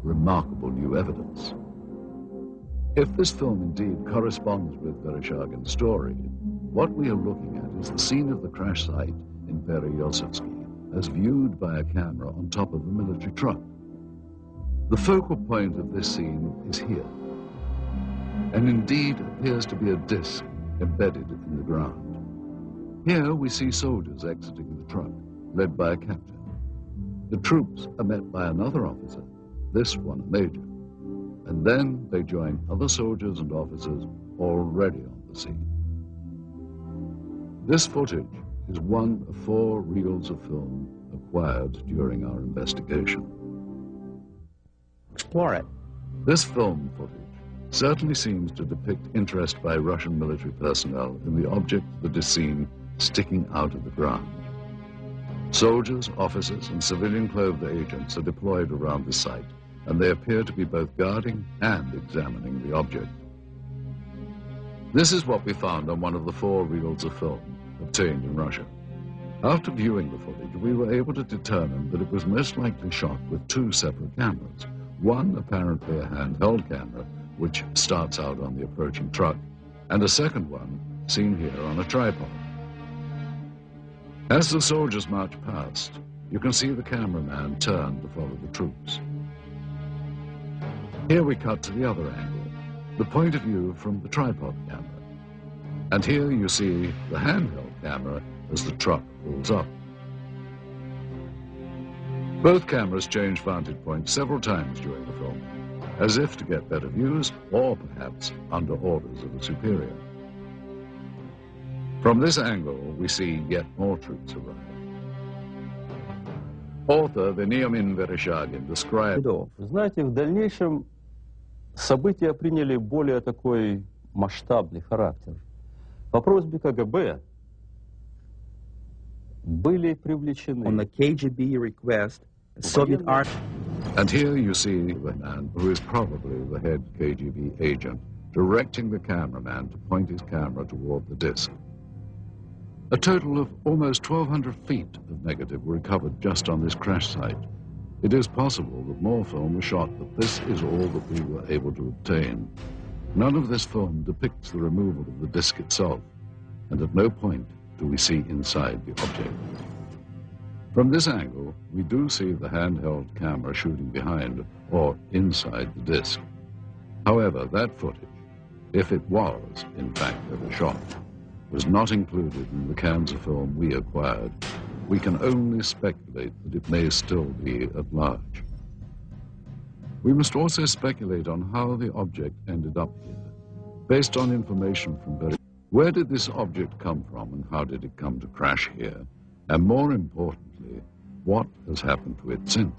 remarkable new evidence. If this film indeed corresponds with Vereshchagin's story, what we are looking at is the scene of the crash site in Pereosevsky, as viewed by a camera on top of a military truck. The focal point of this scene is here, and indeed appears to be a disc embedded in the ground. Here we see soldiers exiting the truck, led by a captain. The troops are met by another officer, this one a major, and then they join other soldiers and officers already on the scene. This footage is one of 4 reels of film acquired during our investigation. Explore it. This film footage certainly seems to depict interest by Russian military personnel in the object that is seen sticking out of the ground. Soldiers, officers, and civilian-clothed agents are deployed around the site, and they appear to be both guarding and examining the object. This is what we found on one of the 4 reels of film obtained in Russia. After viewing the footage, we were able to determine that it was most likely shot with 2 separate cameras, one apparently a handheld camera, which starts out on the approaching truck, and a second one seen here on a tripod. As the soldiers march past, you can see the cameraman turn to follow the troops. Here we cut to the other angle, the point of view from the tripod camera. And here you see the handheld camera as the truck pulls up. Both cameras change vantage points several times during the film, as if to get better views or perhaps under orders of a superior. From this angle, we see yet more troops arrive. Author Veniamin Vereshchagin described... Знаете, в дальнейшем события приняли более такой масштабный характер. По просьбе КГБ были привлечены... On the KGB request, the Soviet army... And here you see the man who is probably the head KGB agent directing the cameraman to point his camera toward the disc. A total of almost 1,200 feet of negative were recovered just on this crash site. It is possible that more film was shot, but this is all that we were able to obtain. None of this film depicts the removal of the disc itself, and at no point do we see inside the object. From this angle, we do see the handheld camera shooting behind or inside the disc. However, that footage, if it was in fact ever shot, was not included in the cans of film we acquired. We can only speculate that it may still be at large. We must also speculate on how the object ended up here, based on information from where did this object come from and how did it come to crash here? And more importantly, what has happened to it since?